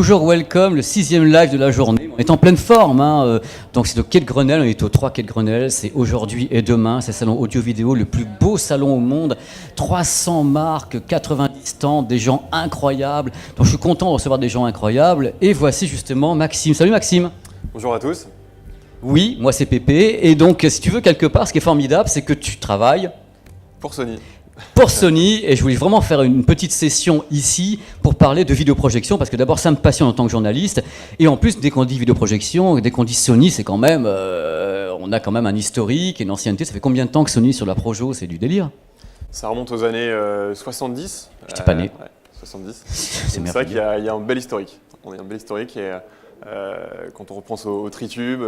toujours welcome, le 6e live de la journée. On est en pleine forme, hein. Donc c'est au Quai de Grenelle, on est aux 3 Quai de Grenelle, c'est aujourd'hui et demain, c'est le salon audio-vidéo, le plus beau salon au monde, 300 marques, 90 stands, des gens incroyables. Donc je suis content de recevoir des gens incroyables. Et voici justement Maxime. Salut Maxime. Bonjour à tous. Oui, moi c'est Pépé, et donc si tu veux quelque part, ce qui est formidable, c'est que tu travailles pour Sony. Pour Sony, et je voulais vraiment faire une petite session ici pour parler de vidéoprojection, parce que d'abord ça me passionne en tant que journaliste, et en plus dès qu'on dit vidéoprojection, dès qu'on dit Sony, c'est quand même, on a quand même un historique, une ancienneté. Ça fait combien de temps que Sony sur la Projo, c'est du délire? Ça remonte aux années 70. J'étais pas né. Ouais, 70. C'est vrai qu'il y a un bel historique. On a un bel historique, et quand on repense au Tritube,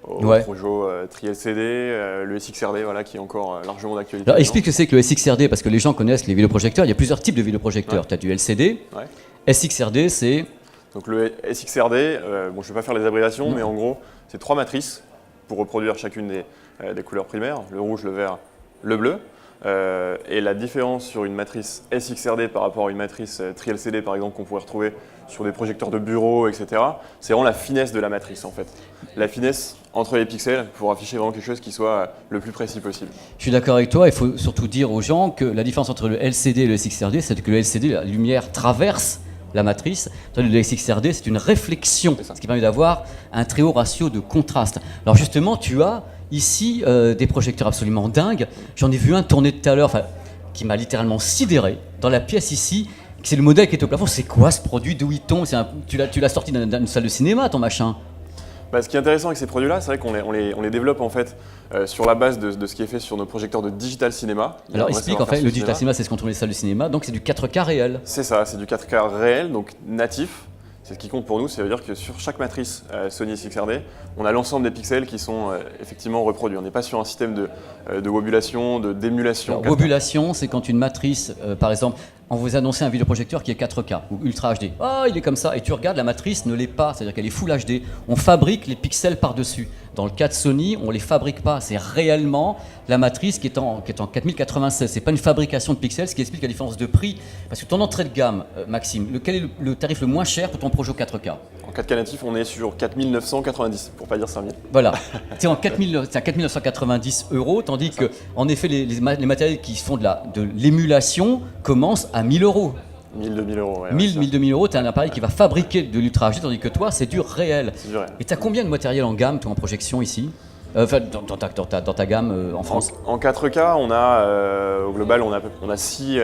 au Projo Tri-LCD, le SXRD, voilà, qui est encore largement d'actualité. Alors explique ce que c'est que le SXRD, parce que les gens connaissent les vidéoprojecteurs. Il y a plusieurs types de vidéoprojecteurs. Ouais. Tu as du LCD, ouais. SXRD c'est... Donc le SXRD, bon, je ne vais pas faire les abréviations, mais en gros, c'est 3 matrices pour reproduire chacune des couleurs primaires, le rouge, le vert, le bleu. Et la différence sur une matrice SXRD par rapport à une matrice Tri-LCD, par exemple, qu'on pourrait retrouver sur des projecteurs de bureau, etc., c'est vraiment la finesse de la matrice, en fait. La finesse entre les pixels pour afficher vraiment quelque chose qui soit le plus précis possible. Je suis d'accord avec toi. Il faut surtout dire aux gens que la différence entre le LCD et le SXRD, c'est que le LCD, la lumière traverse la matrice, tandis que le SXRD, c'est une réflexion, ce qui permet d'avoir un très haut ratio de contraste. Alors justement, tu as ici des projecteurs absolument dingues. J'en ai vu un tourner tout à l'heure, qui m'a littéralement sidéré. Dans la pièce ici, c'est le modèle qui est au plafond. C'est quoi ce produit? D'où il tombe? Tu l'as sorti d'une salle de cinéma, ton machin? Ce qui est intéressant avec ces produits-là, c'est vrai qu'on les développe en fait sur la base de ce qui est fait sur nos projecteurs de digital cinéma. Alors explique, en fait, le digital cinéma, c'est ce qu'on trouve dans les salles de cinéma, donc c'est du 4K réel. C'est ça, c'est du 4K réel, donc natif. C'est ce qui compte pour nous, ça veut dire que sur chaque matrice Sony SXRD, on a l'ensemble des pixels qui sont effectivement reproduits. On n'est pas sur un système de wobulation, d'émulation. Wobulation, c'est quand une matrice, par exemple, on vous annonce un vidéoprojecteur qui est 4K ou Ultra HD. Oh, il est comme ça. Et tu regardes, la matrice ne l'est pas, c'est-à-dire qu'elle est Full HD. On fabrique les pixels par-dessus. Dans le cas de Sony, on ne les fabrique pas. C'est réellement la matrice qui est en 4096. Ce n'est pas une fabrication de pixels, ce qui explique la différence de prix. Parce que ton entrée de gamme, Maxime, quel est le tarif le moins cher pour ton projet 4K? En 4K natif, on est sur 4990, pour ne pas dire 5000. Voilà, c'est à 4990 €, tandis que, en effet, les matériels qui font de l'émulation commencent à 1000 €. 1000, 2000 €. Ouais, 1000, 2000 €, tu as un appareil qui va fabriquer de l'Ultra HD, tandis que toi, c'est du réel. C'est du réel. Et tu as combien de matériel en gamme, toi, en projection ici? Dans ta gamme en France? En 4K, on a au global, on a 6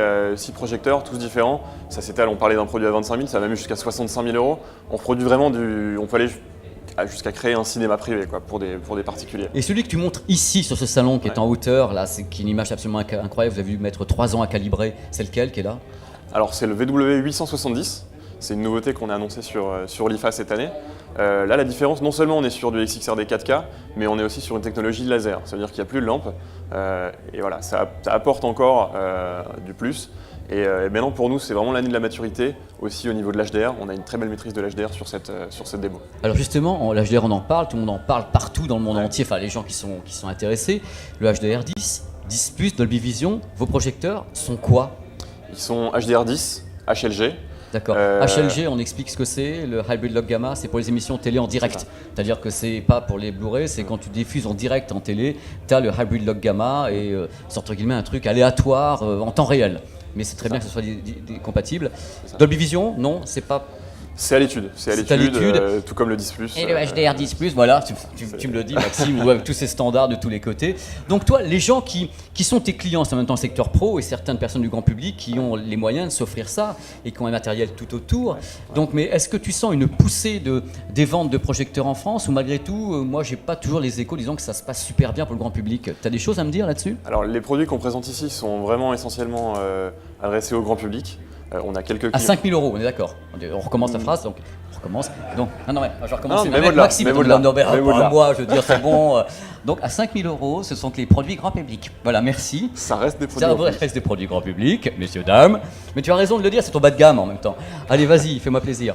projecteurs, tous différents. Ça s'étale, on parlait d'un produit à 25 000, ça va même jusqu'à 65 000 €. On produit vraiment on peut aller jusqu'à créer un cinéma privé, quoi, pour des particuliers. Et celui que tu montres ici sur ce salon qui est en hauteur, là, qui est une image absolument incroyable, vous avez dû mettre 3 ans à calibrer, c'est lequel qui est là? Alors c'est le VW870. C'est une nouveauté qu'on a annoncée sur l'IFA cette année. Là, la différence, non seulement on est sur du SXRD 4K, mais on est aussi sur une technologie laser. Ça veut dire qu'il n'y a plus de lampe. Et voilà, ça apporte encore du plus. Et maintenant, pour nous, c'est vraiment l'année de la maturité, aussi au niveau de l'HDR. On a une très belle maîtrise de l'HDR sur cette démo. Alors justement, l'HDR, on en parle, tout le monde en parle partout dans le monde entier, enfin les gens qui sont intéressés. Le HDR10, 10+, Dolby Vision, vos projecteurs sont quoi? Ils sont HDR10, HLG. D'accord. HLG, on explique ce que c'est. Le Hybrid Log Gamma, c'est pour les émissions télé en direct. C'est-à-dire que c'est pas pour les Blu-ray, c'est quand tu diffuses en direct en télé, tu as le Hybrid Log Gamma et c'est entre guillemets un truc aléatoire en temps réel. Mais c'est très bien que ce soit compatible. Dolby Vision, non, c'est pas... C'est à l'étude, tout comme le 10+. Et le HDR 10+, voilà, tu me le dis Maxime, ou avec tous ces standards de tous les côtés. Donc toi, les gens qui sont tes clients, c'est en même temps le secteur pro et certaines personnes du grand public qui ont les moyens de s'offrir ça et qui ont un matériel tout autour. Donc, mais est-ce que tu sens une poussée des ventes de projecteurs en France ou malgré tout, moi j'ai pas toujours les échos disant que ça se passe super bien pour le grand public? Tu as des choses à me dire là-dessus? Alors les produits qu'on présente ici sont vraiment essentiellement adressés au grand public. On a quelques clients. À 5 000 €, on est d'accord. On recommence la phrase, donc on recommence. Donc, non, je recommence. Maxime, moi, je veux dire, c'est bon. Donc, à 5 000 €, ce sont les produits grand public. Voilà, merci. Ça reste des produits. Ça reste des produits grand public, messieurs, dames. Mais tu as raison de le dire, c'est ton bas de gamme en même temps. Allez, vas-y, fais-moi plaisir.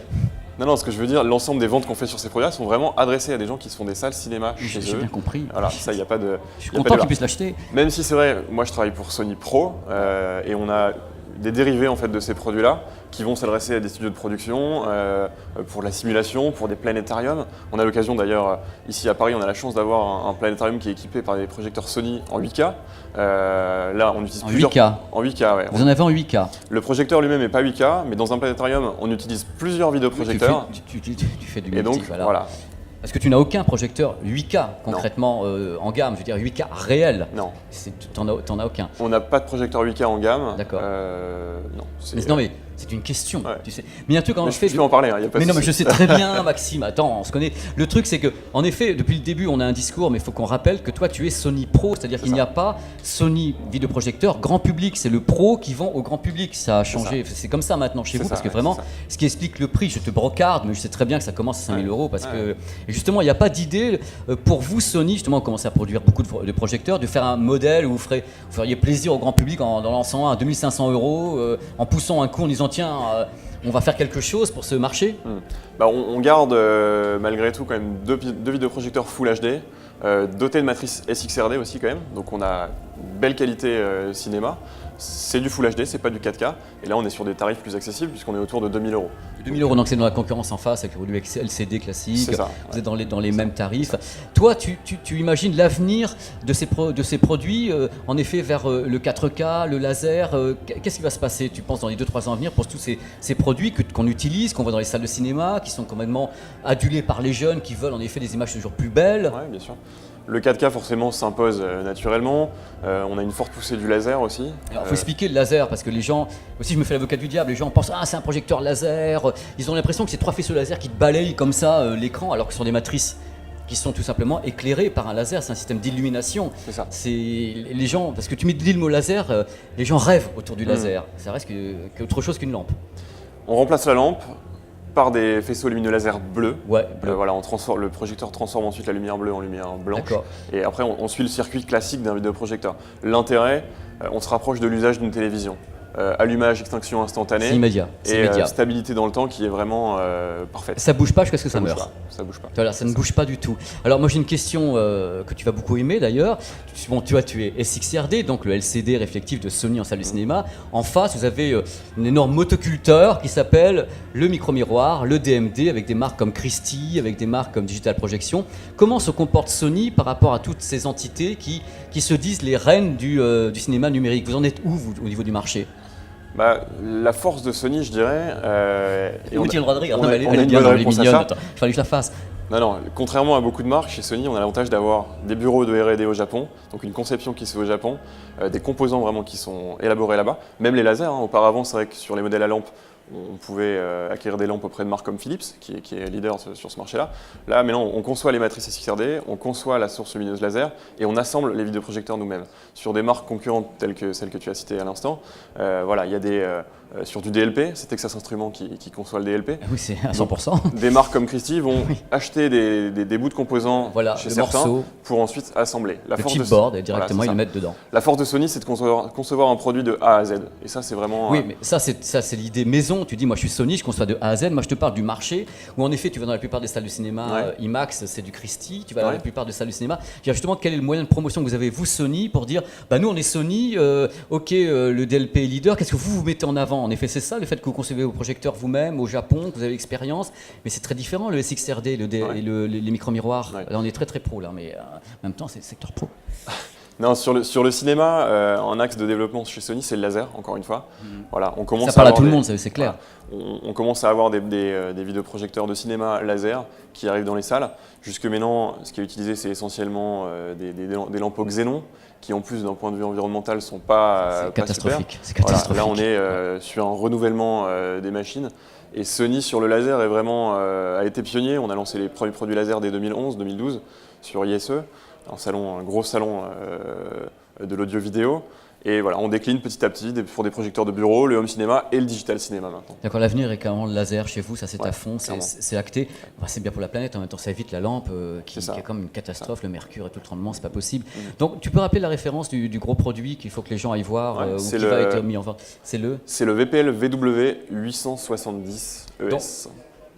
Non, ce que je veux dire, l'ensemble des ventes qu'on fait sur ces produits-là sont vraiment adressées à des gens qui se font des salles cinéma chez eux. J'ai bien compris. Voilà, ça, il n'y a pas de... Je suis content qu'ils puissent l'acheter. Même si c'est vrai, moi je travaille pour Sony Pro et on a des dérivés en fait, de ces produits-là qui vont s'adresser à des studios de production, pour la simulation, pour des planétariums. On a l'occasion d'ailleurs, ici à Paris, on a la chance d'avoir un planétarium qui est équipé par des projecteurs Sony en 8K. Là, on utilise En plusieurs... 8K. En 8K, ouais. Vous en avez en 8K. Le projecteur lui-même n'est pas 8K, mais dans un planétarium, on utilise plusieurs vidéoprojecteurs. Tu fais du Et donc, multi, voilà. Parce que tu n'as aucun projecteur 8K concrètement en gamme, je veux dire 8K réel. Non. T'en as aucun. On n'a pas de projecteur 8K en gamme. D'accord. Non, mais c'est une question, ouais. tu sais. Mais il y a un truc quand mais je fais. Je peux en parler, il n'y a pas de Mais non, mais souci. je sais très bien, Maxime. Attends, on se connaît. Le truc, c'est que, en effet, depuis le début, on a un discours, mais il faut qu'on rappelle que toi, tu es Sony Pro, c'est-à-dire qu'il n'y a pas Sony vidéoprojecteur grand public. C'est le Pro qui vend au grand public. Ça a changé. C'est comme ça maintenant chez vous, parce que vraiment, ce qui explique le prix, je te brocarde, mais je sais très bien que ça commence à 5 000 euros, parce que et justement, il n'y a pas d'idée pour vous, Sony, justement, commencer à produire beaucoup de projecteurs, de faire un modèle où vous feriez plaisir au grand public en lançant un à 2500 euros, en poussant un coup en disant tiens. On va faire quelque chose pour ce marché. Bah, on garde malgré tout quand même deux vidéoprojecteurs Full HD, dotés de matrice SXRD aussi quand même, donc on a une belle qualité cinéma. C'est du Full HD, c'est pas du 4K, et là on est sur des tarifs plus accessibles puisqu'on est autour de 2000 euros. 2000 euros, donc c'est dans la concurrence en face avec le produit LCD classique, C'est ça, vous êtes dans les mêmes tarifs. Toi, tu imagines l'avenir de ces produits, en effet, vers le 4K, le laser, qu'est-ce qui va se passer, tu penses, dans les 2-3 ans à venir pour tous ces produits qu'on utilise, qu'on voit dans les salles de cinéma, qui sont complètement adulés par les jeunes, qui veulent en effet des images toujours plus belles? Oui, bien sûr. Le 4K forcément s'impose naturellement, on a une forte poussée du laser aussi. Alors il faut expliquer le laser parce que les gens, aussi je me fais l'avocat du diable, les gens pensent ah c'est un projecteur laser, ils ont l'impression que c'est 3 faisceaux laser qui te balayent comme ça l'écran alors que ce sont des matrices qui sont tout simplement éclairées par un laser, c'est un système d'illumination. C'est ça. C'est les gens, parce que tu mets de le mot laser, les gens rêvent autour du laser, ça reste qu'autre chose qu'une lampe. On remplace la lampe par des faisceaux lumineux laser bleus. Ouais, bleu. Voilà, le projecteur transforme ensuite la lumière bleue en lumière blanche. D'accord. Et après, on suit le circuit classique d'un vidéoprojecteur. L'intérêt, on se rapproche de l'usage d'une télévision. Allumage, extinction instantanée. C'est immédiat. Et stabilité dans le temps qui est vraiment parfaite. Ça bouge pas jusqu'à ce que ça meure. Ça bouge pas. Voilà, ça ne bouge pas du tout. Alors moi j'ai une question que tu vas beaucoup aimer d'ailleurs. Bon, tu es SXRD, donc le LCD réflectif de Sony en salle de cinéma. En face, vous avez une énorme motoculteur qui s'appelle le micro-miroir, le DMD, avec des marques comme Christie, avec des marques comme Digital Projection. Comment se comporte Sony par rapport à toutes ces entités qui se disent les reines du cinéma numérique? Vous en êtes où, vous, au niveau du marché? Bah, la force de Sony, je dirais. Et oui, tu as le droit de rire. Elle est bien, elle est mignonne. Attends, il fallait que je la fasse. Non, contrairement à beaucoup de marques, chez Sony, on a l'avantage d'avoir des bureaux de R&D au Japon, donc une conception qui se fait au Japon, des composants vraiment qui sont élaborés là-bas, même les lasers. Auparavant, c'est vrai que sur les modèles à lampe, on pouvait acquérir des lampes auprès de marques comme Philips, qui est leader sur ce marché-là. Là, maintenant, on conçoit les matrices SXRD, on conçoit la source lumineuse laser et on assemble les vidéoprojecteurs nous-mêmes. Sur des marques concurrentes telles que celles que tu as citées à l'instant, voilà, il y a sur du DLP, c'est Texas Instruments qui conçoit le DLP. Oui, c'est à 100%. Des marques comme Christie vont acheter des bouts de composants chez certains pour ensuite assembler. Le chipboard et directement ils le mettent dedans. La force de Sony, c'est de concevoir un produit de A à Z. Et ça, c'est vraiment... Oui, mais ça c'est l'idée maison. Tu dis, moi je suis Sony, je conçois de A à Z. Moi je te parle du marché où en effet tu vas dans la plupart des salles de cinéma, IMAX, c'est du Christie. Tu vas dans la plupart des salles de cinéma. Justement, quel est le moyen de promotion que vous avez, vous Sony, pour dire, bah nous on est Sony, le DLP est leader, qu'est-ce que vous mettez en avant? En effet, c'est ça, le fait que vous concevez vos projecteurs vous-même au Japon, que vous avez l'expérience, mais c'est très différent le SXRD et les micro-miroirs. Là on est très très pro là, mais en même temps c'est le secteur pro. Non, sur le cinéma, un axe de développement chez Sony, c'est le laser, encore une fois. Voilà, on commence ça parle à tout le monde, c'est clair. Voilà, on commence à avoir des vidéoprojecteurs de cinéma laser qui arrivent dans les salles. Jusque maintenant, ce qui est utilisé, c'est essentiellement des lampes au xénon, qui en plus d'un point de vue environnemental sont pas catastrophique. C'est catastrophique. Voilà, là on est sur un renouvellement des machines. Et Sony sur le laser a été pionnier. On a lancé les premiers produits laser dès 2011-2012 sur ISE, un gros salon de l'audio-vidéo. Et voilà, on décline petit à petit pour des projecteurs de bureau, le home cinéma et le digital cinéma maintenant. D'accord, l'avenir est carrément le laser chez vous, ça c'est à fond, c'est acté. Enfin, c'est bien pour la planète, en même temps ça évite la lampe qui est comme une catastrophe, le mercure et tout le tremblement, c'est pas possible. Donc tu peux rappeler la référence du gros produit qu'il faut que les gens aillent voir ou qui va être mis en vente? C'est le VPL VW 870 ES.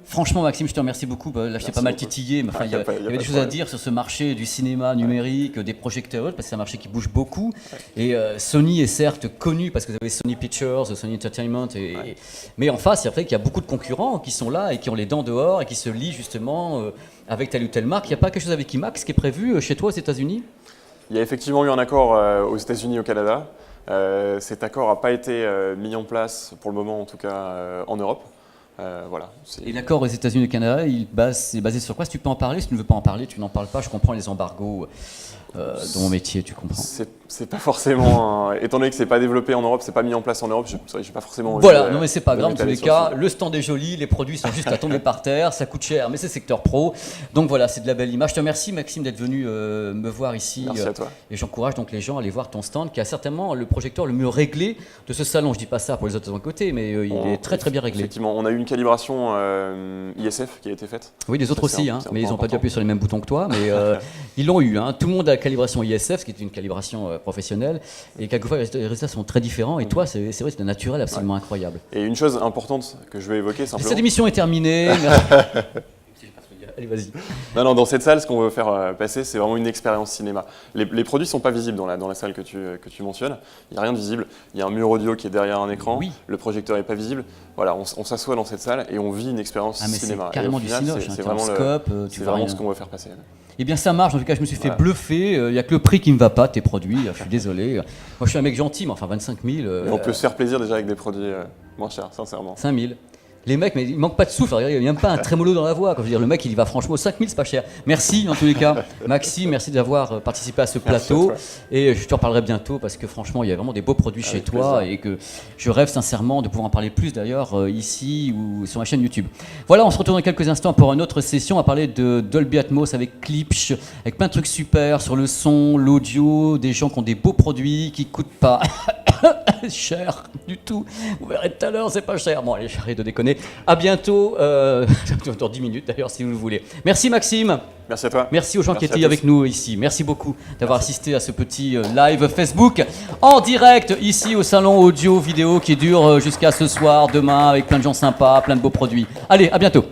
Franchement, Maxime, je te remercie beaucoup. Là, je t'ai pas mal titillé, mais enfin, il y avait des choses à dire sur ce marché du cinéma numérique, des projecteurs, parce que c'est un marché qui bouge beaucoup. Et Sony est certes connu parce que vous avez Sony Pictures, Sony Entertainment, mais en face, il y a qu'il y a beaucoup de concurrents qui sont là et qui ont les dents dehors et qui se lient justement avec telle ou telle marque. Il n'y a pas quelque chose avec IMAX qui est prévu chez toi aux États-Unis? Il y a effectivement eu un accord aux États-Unis et au Canada. Cet accord n'a pas été mis en place, pour le moment en tout cas, en Europe. Voilà, et l'accord aux États-Unis et au Canada, il est basé sur quoi? Si tu peux en parler, si tu ne veux pas en parler, tu n'en parles pas. Je comprends les embargos dans mon métier, tu comprends. C'est pas forcément, étant donné que c'est pas développé en Europe, c'est pas mis en place en Europe, j'ai pas forcément envie. Voilà, non mais c'est pas grave, dans tous les cas, le stand est joli, les produits sont juste à tomber par terre, ça coûte cher, mais c'est secteur pro. Donc voilà, c'est de la belle image. Je te remercie Maxime d'être venu me voir ici. Merci à toi. Et j'encourage donc les gens à aller voir ton stand, qui a certainement le projecteur le mieux réglé de ce salon. Je dis pas ça pour les autres de côté, mais il est très très bien réglé. Effectivement, on a eu une calibration ISF qui a été faite. Oui, les autres aussi, mais ils n'ont pas dû appuyer sur les mêmes boutons que toi, mais ils l'ont eu. Tout le monde a la calibration ISF, ce qui est une calibration professionnelle, et quelquefois les résultats sont très différents. Et toi, c'est vrai, c'est un naturel absolument incroyable. Et une chose importante que je vais évoquer simplement. Cette émission est terminée. Allez, vas-y. Non, dans cette salle, ce qu'on veut faire passer, c'est vraiment une expérience cinéma. Les produits ne sont pas visibles dans la salle que tu mentionnes. Il n'y a rien de visible. Il y a un mur audio qui est derrière un écran. Oui. Le projecteur n'est pas visible. Voilà, on s'assoit dans cette salle et on vit une expérience cinéma. C'est carrément du cinéma. C'est vraiment, ce qu'on veut faire passer. Eh bien, ça marche. En tout cas, je me suis fait bluffer. Il n'y a que le prix qui ne me va pas, tes produits. Je suis désolé. Moi, je suis un mec gentil, mais enfin, 25 000. Et on peut se faire plaisir déjà avec des produits moins chers, sincèrement. 5 000. Les mecs, mais il manque pas de souffle, il n'y a même pas un trémolo dans la voix. Quand je veux dire, le mec, il y va franchement, 5 000, c'est pas cher. Merci en tous les cas. Maxime, merci d'avoir participé à ce plateau. Et je te reparlerai bientôt parce que franchement, il y a vraiment des beaux produits chez toi et que je rêve sincèrement de pouvoir en parler plus d'ailleurs ici ou sur ma chaîne YouTube. Voilà, on se retrouve dans quelques instants pour une autre session à parler de Dolby Atmos avec Klipsch, avec plein de trucs super sur le son, l'audio, des gens qui ont des beaux produits qui coûtent pas cher du tout. Vous verrez tout à l'heure, c'est pas cher. Bon, allez, j'arrête de déconner. À bientôt, dans 10 minutes d'ailleurs, si vous le voulez. Merci Maxime. Merci à toi. Merci aux gens qui étaient avec nous ici. Merci beaucoup d'avoir assisté à ce petit live Facebook en direct ici au salon audio vidéo qui dure jusqu'à ce soir, demain, avec plein de gens sympas, plein de beaux produits. Allez, à bientôt.